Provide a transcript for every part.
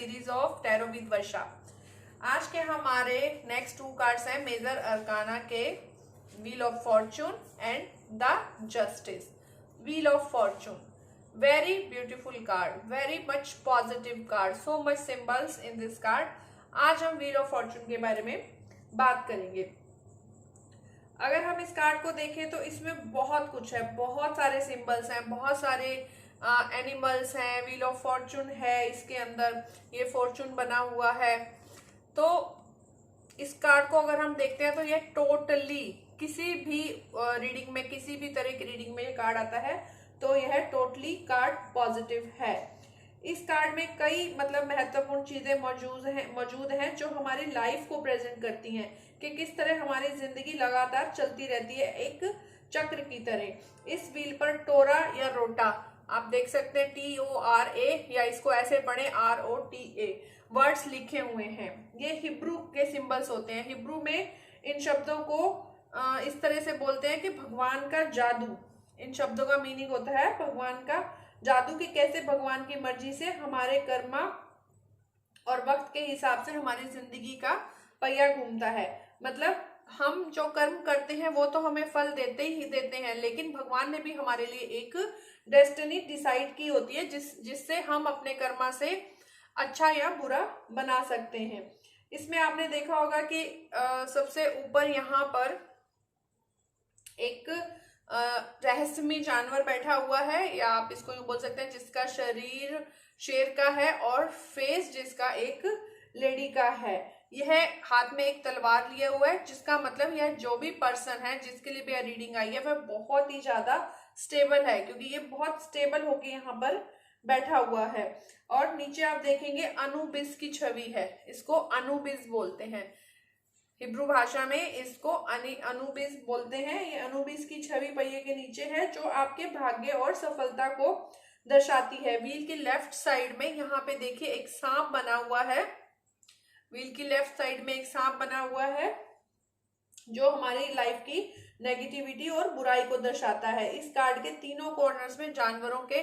Series of tarot with वर्षा। आज के हमारे नेक्स्ट 2 कार्ड्स हैं मेजर अरकाना के wheel of Fortune and the justice. Wheel of Fortune, very beautiful card, very much positive card, so much symbols in this card. आज हम wheel of Fortune के बारे में बात करेंगे। अगर हम इस कार्ड को देखें तो इसमें बहुत कुछ है, बहुत सारे सिंबल्स हैं, बहुत सारे एनिमल्स हैं, व्हील ऑफ फॉर्चून है इसके अंदर, ये फॉर्चून बना हुआ है। तो इस कार्ड को अगर हम देखते हैं तो ये टोटली किसी भी रीडिंग में, किसी भी तरह की रीडिंग में ये कार्ड आता है तो यह टोटली कार्ड पॉजिटिव है। इस कार्ड में कई महत्वपूर्ण चीजें मौजूद हैं जो हमारी लाइफ को प्रेजेंट करती हैं कि किस तरह हमारी जिंदगी लगातार चलती रहती है एक चक्र की तरह। इस व्हील पर टोरा या रोटा आप देख सकते हैं, TORA, या इसको ऐसे पढ़े ROTA वर्ड्स लिखे हुए हैं। ये हिब्रू के सिंबल्स होते हैं। हिब्रू में इन शब्दों को इस तरह से बोलते हैं कि भगवान का जादू। इन शब्दों का मीनिंग होता है भगवान का जादू, कि कैसे भगवान की मर्जी से हमारे कर्मा और वक्त के हिसाब से हमारी जिंदगी का पहिया घूमता है। मतलब हम जो कर्म करते हैं वो तो हमें फल देते ही देते हैं, लेकिन भगवान ने भी हमारे लिए एक डेस्टिनी डिसाइड की होती है जिससे हम अपने कर्मा से अच्छा या बुरा बना सकते हैं। इसमें आपने देखा होगा कि सबसे ऊपर यहाँ पर एक रहस्यमय जानवर बैठा हुआ है, या आप इसको यूं बोल सकते हैं, जिसका शरीर शेर का है और फेस जिसका एक लेडी का है। यह हाथ में एक तलवार लिए हुआ है, जिसका मतलब यह जो भी पर्सन है जिसके लिए भी यह रीडिंग आई है वह बहुत ही ज्यादा स्टेबल है, क्योंकि ये बहुत स्टेबल होके यहाँ पर बैठा हुआ है। और नीचे आप देखेंगे अनुबिस की छवि है, इसको अनुबिस बोलते हैं। हिब्रू भाषा में इसको अनुबिस बोलते हैं। ये अनुबिस की छवि पहिए के नीचे है जो आपके भाग्य और सफलता को दर्शाती है। व्हील की लेफ्ट साइड में यहाँ पे देखिए एक सांप बना हुआ है। व्हील की लेफ्ट साइड में एक सांप बना हुआ है जो हमारी लाइफ की नेगेटिविटी और बुराई को दर्शाता है। इस कार्ड के तीनों कॉर्नर्स में जानवरों के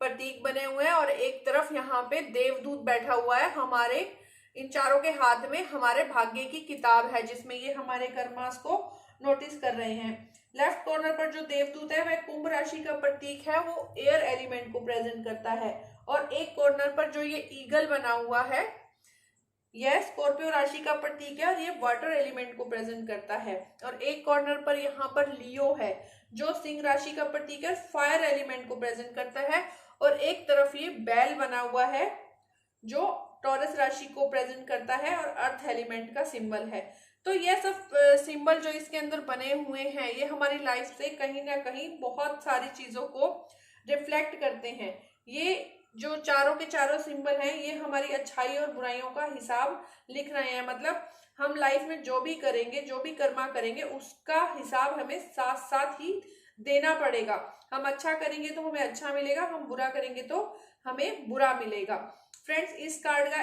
प्रतीक बने हुए हैं और एक तरफ यहाँ पे देवदूत बैठा हुआ है। हमारे इन चारों के हाथ में हमारे भाग्य की किताब है जिसमें ये हमारे कर्मास को नोटिस कर रहे हैं। लेफ्ट कॉर्नर पर जो देवदूत है वह कुंभ राशि का प्रतीक है, वो एयर एलिमेंट को प्रेजेंट करता है। और एक कॉर्नर पर जो ये ईगल बना हुआ है यह स्कॉर्पियो राशि का प्रतीक है और ये वाटर एलिमेंट को प्रेजेंट करता है। और एक कॉर्नर पर यहाँ पर लियो है जो सिंह राशि का प्रतीक है, फायर एलिमेंट को प्रेजेंट करता है। और एक तरफ ये बैल बना हुआ है जो टॉरस राशि को प्रेजेंट करता है और अर्थ एलिमेंट का सिंबल है। तो ये सब सिंबल जो इसके अंदर बने हुए हैं ये हमारी लाइफ से कहीं ना कहीं बहुत सारी चीजों को रिफ्लेक्ट करते हैं। ये जो चारों के चारों सिंबल हैं ये हमारी अच्छाई और बुराइयों का हिसाब लिख रहे हैं। मतलब हम लाइफ में जो भी करेंगे, जो भी कर्मा करेंगे, उसका हिसाब हमें साथ साथ ही देना पड़ेगा। हम अच्छा करेंगे तो हमें अच्छा मिलेगा, हम बुरा करेंगे तो हमें बुरा मिलेगा। फ्रेंड्स, इस कार्ड का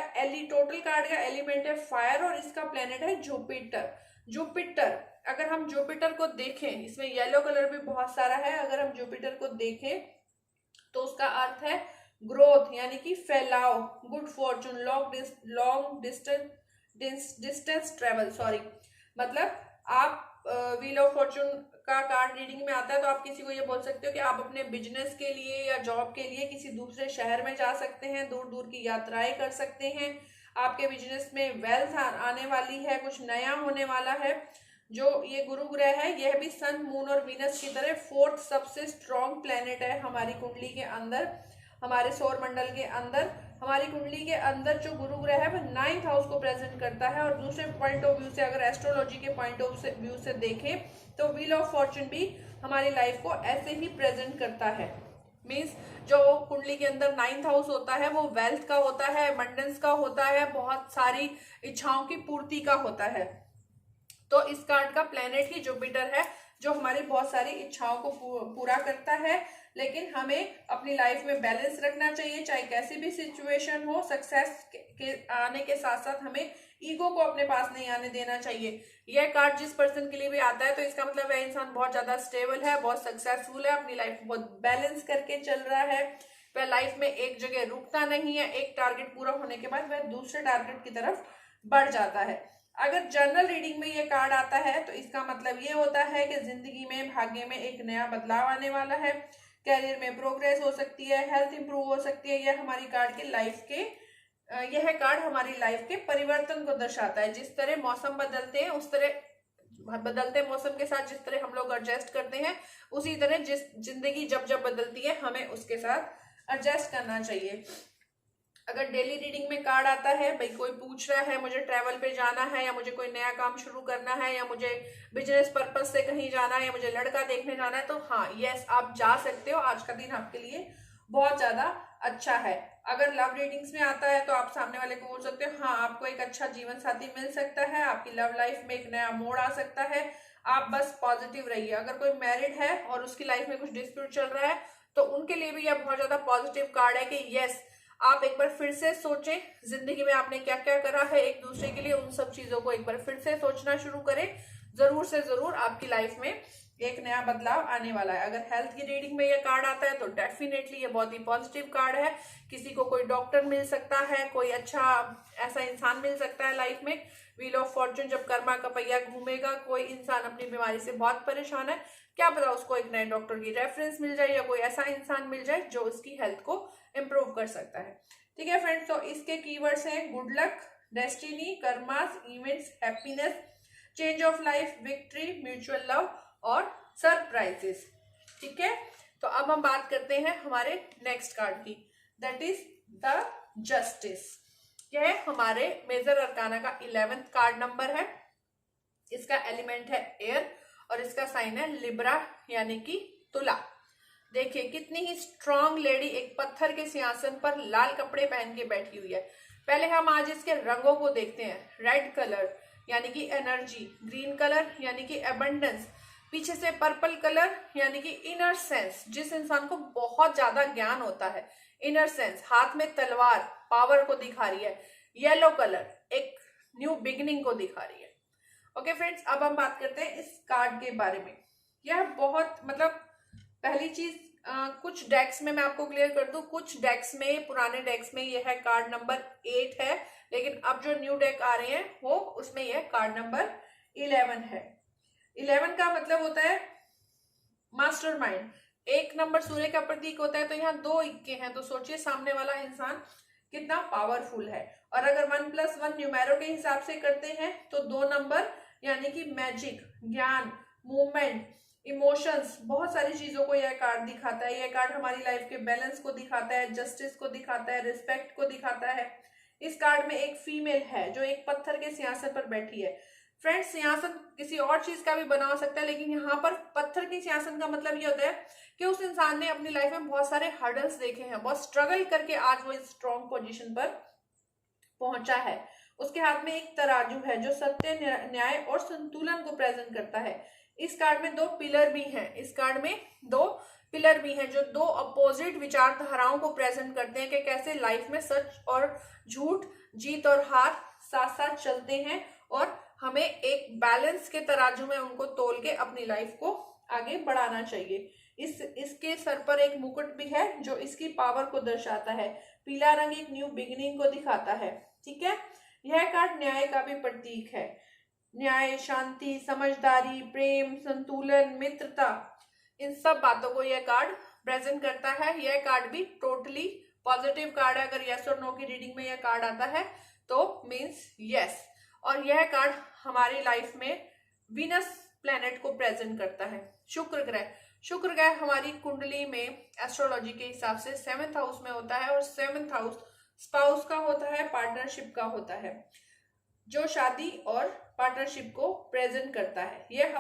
टोटल कार्ड का एलिमेंट है फायर और इसका प्लेनेट है जुपिटर। जुपिटर, अगर हम जुपिटर को देखें, इसमें येलो कलर भी बहुत सारा है। अगर हम जुपिटर को देखें तो उसका अर्थ है ग्रोथ, यानी कि फैलाव, good Fortune, long distance travel. मतलब आप व्हील ऑफ फॉर्चून का कार्ड रीडिंग में आता है तो आप किसी को ये बोल सकते हो कि आप अपने बिजनेस के लिए या जॉब के लिए किसी दूसरे शहर में जा सकते हैं, दूर दूर की यात्राएं कर सकते हैं। आपके बिजनेस में वेल्थ आने वाली है, कुछ नया होने वाला है। जो ये गुरु ग्रह है यह भी सन, मून और वीनस की तरह 4th सबसे स्ट्रॉन्ग प्लेनेट है हमारी कुंडली के अंदर, हमारे सौर मंडल के अंदर। हमारी कुंडली के अंदर जो गुरु ग्रह है वह 9th हाउस को प्रेजेंट करता है। और दूसरे पॉइंट ऑफ व्यू से, अगर एस्ट्रोलॉजी के पॉइंट ऑफ व्यू से देखें तो व्हील ऑफ फॉर्चून भी हमारी लाइफ को ऐसे ही प्रेजेंट करता है। मीन्स जो कुंडली के अंदर 9th हाउस होता है वो वेल्थ का होता है, अबंडेंस का होता है, बहुत सारी इच्छाओं की पूर्ति का होता है। तो इस कार्ड का प्लेनेट ही जुपिटर है जो हमारी बहुत सारी इच्छाओं को पूरा करता है। लेकिन हमें अपनी लाइफ में बैलेंस रखना चाहिए, चाहे कैसी भी सिचुएशन हो। सक्सेस के आने के साथ साथ हमें ईगो को अपने पास नहीं आने देना चाहिए। यह कार्ड जिस पर्सन के लिए भी आता है तो इसका मतलब वह इंसान बहुत ज्यादा स्टेबल है, बहुत सक्सेसफुल है, अपनी लाइफ बहुत बैलेंस करके चल रहा है। वह लाइफ में एक जगह रुकता नहीं है, एक टारगेट पूरा होने के बाद वह दूसरे टारगेट की तरफ बढ़ जाता है। अगर जनरल रीडिंग में ये कार्ड आता है तो इसका मतलब ये होता है कि जिंदगी में, भाग्य में एक नया बदलाव आने वाला है, कैरियर में प्रोग्रेस हो सकती है, हेल्थ इंप्रूव हो सकती है। यह हमारी कार्ड के लाइफ के यह कार्ड हमारी लाइफ के परिवर्तन को दर्शाता है। जिस तरह मौसम बदलते हैं उस तरह बदलते मौसम के साथ जिस तरह हम लोग एडजस्ट करते हैं, उसी तरह जिस जिंदगी जब जब बदलती है हमें उसके साथ एडजस्ट करना चाहिए। अगर डेली रीडिंग में कार्ड आता है, भाई कोई पूछ रहा है मुझे ट्रैवल पे जाना है, या मुझे कोई नया काम शुरू करना है, या मुझे बिजनेस पर्पस से कहीं जाना है, या मुझे लड़का देखने जाना है, तो हाँ यस आप जा सकते हो। आज का दिन आपके लिए बहुत ज्यादा अच्छा है। अगर लव रीडिंग्स में आता है तो आप सामने वाले को बोल सकते हो हाँ आपको एक अच्छा जीवन साथी मिल सकता है, आपकी लव लाइफ में एक नया मोड़ आ सकता है, आप बस पॉजिटिव रहिए। अगर कोई मैरिड है और उसकी लाइफ में कुछ डिस्प्यूट चल रहा है तो उनके लिए भी यह बहुत ज्यादा पॉजिटिव कार्ड है कि यस आप एक बार फिर से सोचें जिंदगी में आपने क्या क्या करा है एक दूसरे के लिए, उन सब चीजों को एक बार फिर से सोचना शुरू करें। जरूर से जरूर आपकी लाइफ में एक नया बदलाव आने वाला है। अगर हेल्थ की रीडिंग में ये कार्ड आता है तो डेफिनेटली ये बहुत ही पॉजिटिव कार्ड है। किसी को कोई डॉक्टर मिल सकता है, कोई अच्छा ऐसा इंसान मिल सकता है लाइफ में। व्हील ऑफ फॉर्चून जब कर्मा का पहिया घूमेगा, कोई इंसान अपनी बीमारी से बहुत परेशान है, क्या पता उसको एक नए डॉक्टर की रेफरेंस मिल जाए या कोई ऐसा इंसान मिल जाए जो उसकी हेल्थ को इम्प्रूव कर सकता है। ठीक है फ्रेंड्स, तो इसके कीवर्ड्स हैं good luck, destiny, karmas, events, happiness, change of life, victory, mutual love और सरप्राइजेस। ठीक है, तो अब हम बात करते हैं हमारे नेक्स्ट कार्ड की, दैट इज द जस्टिस। यह हमारे मेजर अरकाना का 11th कार्ड नंबर है। इसका एलिमेंट है एयर और इसका साइन है लिब्रा यानी कि तुला। देखिए कितनी ही स्ट्रांग लेडी एक पत्थर के सिंहासन पर लाल कपड़े पहन के बैठी हुई है। पहले हम आज इसके रंगों को देखते हैं। रेड कलर यानी कि एनर्जी, ग्रीन कलर यानी कि एबंडेंस, पीछे से पर्पल कलर यानी कि इनर सेंस, जिस इंसान को बहुत ज्यादा ज्ञान होता है, इनर सेंस, हाथ में तलवार, पावर को दिखा रही है। येलो कलर एक न्यू बिगिनिंग को दिखा रही है। ओके फ्रेंड्स, अब हम बात करते हैं इस कार्ड के बारे में। यह बहुत मतलब पहली चीज कुछ डेक्स में मैं आपको क्लियर कर दूं, कुछ डेक्स में, पुराने डेक्स में यह कार्ड नंबर 8 है, लेकिन अब जो न्यू डेक आ रहे हैं वो उसमें यह कार्ड नंबर 11 है। 11 का मतलब होता है मास्टरमाइंड। एक नंबर सूर्य का प्रतीक होता है, तो यहाँ 2 इक्के हैं, तो सोचिए सामने वाला इंसान कितना पावरफुल है। और अगर 1+1 न्यूमेरो के हिसाब से करते हैं तो 2 नंबर यानी कि मैजिक, ज्ञान, मूवमेंट, इमोशंस, बहुत सारी चीजों को यह कार्ड दिखाता है। यह कार्ड हमारी लाइफ के बैलेंस को दिखाता है, जस्टिस को दिखाता है, रिस्पेक्ट को दिखाता है। इस कार्ड में एक फीमेल है जो एक पत्थर के सिंहासन पर बैठी है। फ्रेंड्स, सिंहासन किसी और चीज का भी बना सकता है, लेकिन यहाँ पर पत्थर के सिंहासन का मतलब ये होता है कि उस इंसान ने अपनी लाइफ में बहुत सारे हर्डल्स देखे हैं, बहुत स्ट्रगल करके आज वो इस स्ट्रॉन्ग पोजीशन पर पहुंचा है। उसके हाथ में एक तराजू है जो सत्य, न्याय और संतुलन को प्रेजेंट करता है। इस कार्ड में 2 पिलर भी हैं। इस कार्ड में 2 पिलर भी हैं जो 2 अपोजिट विचारधाराओं को प्रेजेंट करते हैं कि कैसे लाइफ में सच और झूठ, जीत और हार साथ साथ चलते हैं और हमें एक बैलेंस के तराजू में उनको तोल के अपनी लाइफ को आगे बढ़ाना चाहिए। इसके सर पर एक मुकुट भी है जो इसकी पावर को दर्शाता है। पीला रंग एक न्यू बिगिनिंग को दिखाता है। ठीक है, यह कार्ड न्याय का भी प्रतीक है। न्याय, शांति, समझदारी, प्रेम, संतुलन, मित्रता, इन सब बातों को यह कार्ड प्रेजेंट करता है। यह कार्ड भी टोटली पॉजिटिव कार्ड है। अगर यस और नो की रीडिंग में यह कार्ड आता है तो मीन्स यस। और यह कार्ड हमारी लाइफ में वीनस प्लैनेट को प्रेजेंट करता है, शुक्र ग्रह। शुक्र ग्रह हमारी कुंडली में एस्ट्रोलॉजी के हिसाब से 7th हाउस में होता है और 7th हाउस स्पाउस का होता है, पार्टनरशिप का होता है, जो शादी और पार्टनरशिप को प्रेजेंट करता है। यह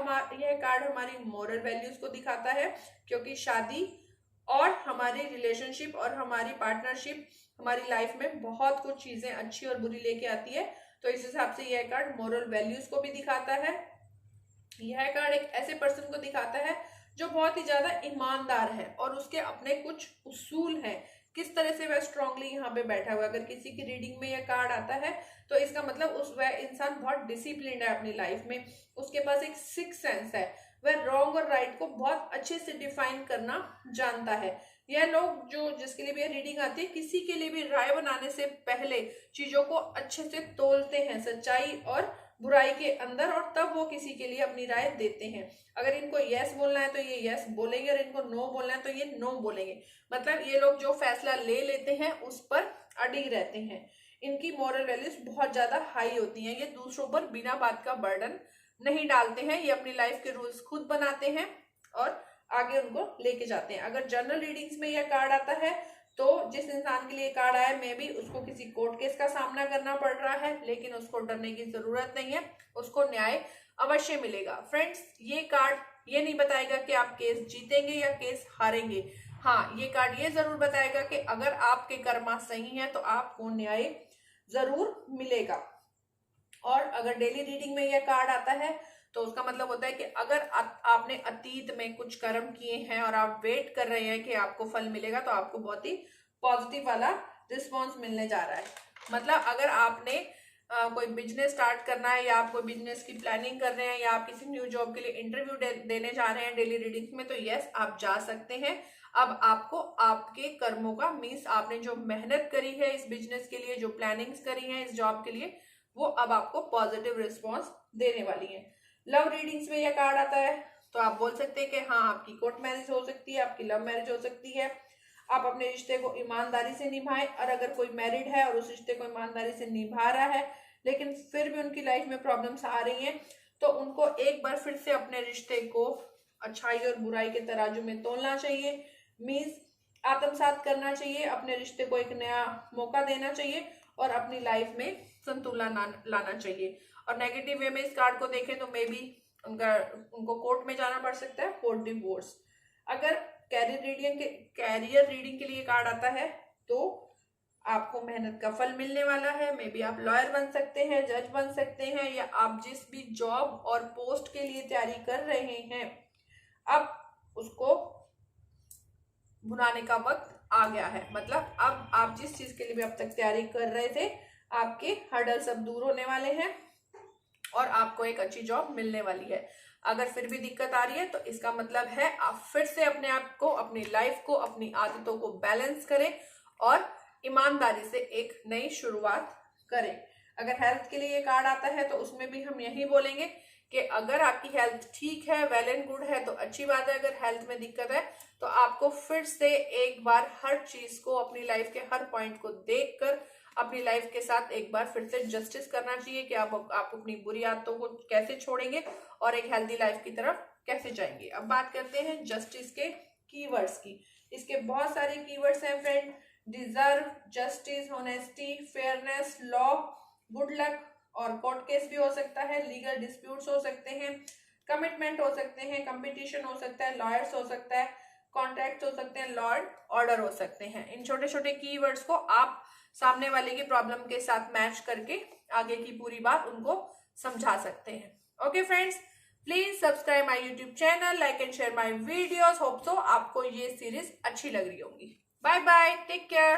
कार्ड हमारी मोरल वैल्यूज को दिखाता है, क्योंकि शादी और हमारी रिलेशनशिप और हमारी पार्टनरशिप हमारी लाइफ में बहुत कुछ चीजें अच्छी और बुरी लेके आती है। तो इस हिसाब से यह कार्ड मोरल वैल्यूज को भी दिखाता है। यह कार्ड एक ऐसे पर्सन को दिखाता है जो बहुत ही ज्यादा ईमानदार है और उसके अपने कुछ उसूल हैं, किस तरह से वह स्ट्रांगली यहाँ पे बैठा हुआ है। अगर किसी की रीडिंग में यह कार्ड आता है तो इसका मतलब वह इंसान बहुत डिसिप्लिन्ड है अपनी लाइफ में, उसके पास एक सिक्स सेंस है, वह रॉन्ग और राइट को बहुत अच्छे से डिफाइन करना जानता है। यह लोग जो जिसके लिए भी रीडिंग आती है, किसी के लिए भी राय बनाने से पहले चीजों को अच्छे से तोलते हैं सच्चाई और बुराई के अंदर, और तब वो किसी के लिए अपनी राय देते हैं। अगर इनको यस बोलना है तो ये यस बोलेंगे, और इनको नो बोलना है तो ये नो बोलेंगे। मतलब ये लोग जो फैसला ले लेते हैं उस पर अडिग रहते हैं। इनकी मॉरल वैल्यूज बहुत ज्यादा हाई होती हैं। ये दूसरों पर बिना बात का बर्डन नहीं डालते हैं। ये अपनी लाइफ के रूल्स खुद बनाते हैं और आगे उनको लेके जाते हैं। अगर जनरल रीडिंग्स में यह कार्ड आता है तो जिस इंसान के लिए कार्ड आया मे भी उसको किसी कोर्ट केस का सामना करना पड़ रहा है, लेकिन उसको डरने की जरूरत नहीं है, उसको न्याय अवश्य मिलेगा। फ्रेंड्स, ये कार्ड ये नहीं बताएगा कि आप केस जीतेंगे या केस हारेंगे। हाँ, ये कार्ड ये जरूर बताएगा कि अगर आपके कर्मा सही है तो आपको न्याय जरूर मिलेगा। और अगर डेली रीडिंग में यह कार्ड आता है तो उसका मतलब होता है कि अगर आपने अतीत में कुछ कर्म किए हैं और आप वेट कर रहे हैं कि आपको फल मिलेगा, तो आपको बहुत ही पॉजिटिव वाला रिस्पॉन्स मिलने जा रहा है। मतलब अगर आपने कोई बिजनेस स्टार्ट करना है, या आप कोई बिजनेस की प्लानिंग कर रहे हैं, या आप किसी न्यू जॉब के लिए इंटरव्यू देने जा रहे हैं डेली रीडिंग्स में, तो यस, आप जा सकते हैं। अब आपको आपके कर्मों का मीन्स आपने जो मेहनत करी है इस बिजनेस के लिए, जो प्लानिंग्स करी है इस जॉब के लिए, वो अब आपको पॉजिटिव रिस्पॉन्स देने वाली है। लव रीडिंग्स में यह कार्ड आता है तो आप बोल सकते हैं कि हाँ, आपकी कोर्ट मैरिज हो सकती है, आपकी लव मैरिज हो सकती है। आप अपने रिश्ते को ईमानदारी से निभाएं। और अगर कोई मैरिड है और उस रिश्ते को ईमानदारी से निभा रहा है लेकिन फिर भी उनकी लाइफ में प्रॉब्लम्स आ रही हैं, तो उनको एक बार फिर से अपने रिश्ते को अच्छाई और बुराई के तराजू में तोलना चाहिए। मीन्स आत्मसात करना चाहिए, अपने रिश्ते को एक नया मौका देना चाहिए और अपनी लाइफ में संतुलन लाना चाहिए। और नेगेटिव वे में इस कार्ड को देखें तो मे बी उनको कोर्ट में जाना पड़ सकता है फॉर डिवोर्स। अगर कैरियर रीडिंग के लिए कार्ड आता है तो आपको मेहनत का फल मिलने वाला है। मे बी आप लॉयर बन सकते हैं, जज बन सकते हैं, या आप जिस भी जॉब और पोस्ट के लिए तैयारी कर रहे हैं अब उसको भुनाने का वक्त आ गया है। मतलब अब आप जिस चीज के लिए भी अब तक तैयारी कर रहे थे, आपके हर्डल सब दूर होने वाले हैं और आपको एक अच्छी जॉब मिलने वाली है। अगर फिर भी दिक्कत आ रही है तो इसका मतलब है आप फिर से अपने आप को, अपनी लाइफ को, अपनी आदतों को बैलेंस करें और ईमानदारी से एक नई शुरुआत करें। अगर हेल्थ के लिए ये कार्ड आता है तो उसमें भी हम यही बोलेंगे कि अगर आपकी हेल्थ ठीक है, वेल एंड गुड है, तो अच्छी बात है। अगर हेल्थ में दिक्कत है तो आपको फिर से एक बार हर चीज को, अपनी लाइफ के हर पॉइंट को देखकर अपनी लाइफ के साथ एक बार फिर से जस्टिस करना चाहिए कि आप अपनी बुरी आदतों को कैसे छोड़ेंगे और एक हेल्दी लाइफ की तरफ कैसे जाएंगे। अब बात करते हैं जस्टिस के कीवर्ड्स की। इसके बहुत सारे कीवर्ड्स हैं friend. Deserve, justice, honesty, fairness, law, good luck, और कोर्ट केस भी हो सकता है, लीगल डिस्प्यूट्स हो सकते हैं, कमिटमेंट हो सकते हैं, कंपटीशन हो सकता है, लॉयर्स हो सकता है, कॉन्ट्रैक्ट हो सकते हैं, लॉर्ड ऑर्डर हो सकते हैं। इन छोटे छोटे कीवर्ड्स को आप सामने वाले की प्रॉब्लम के साथ मैच करके आगे की पूरी बात उनको समझा सकते हैं। Okay friends, please subscribe my YouTube channel, like and share my videos. Hope so आपको ये सीरीज अच्छी लग रही होगी। Bye bye, take care.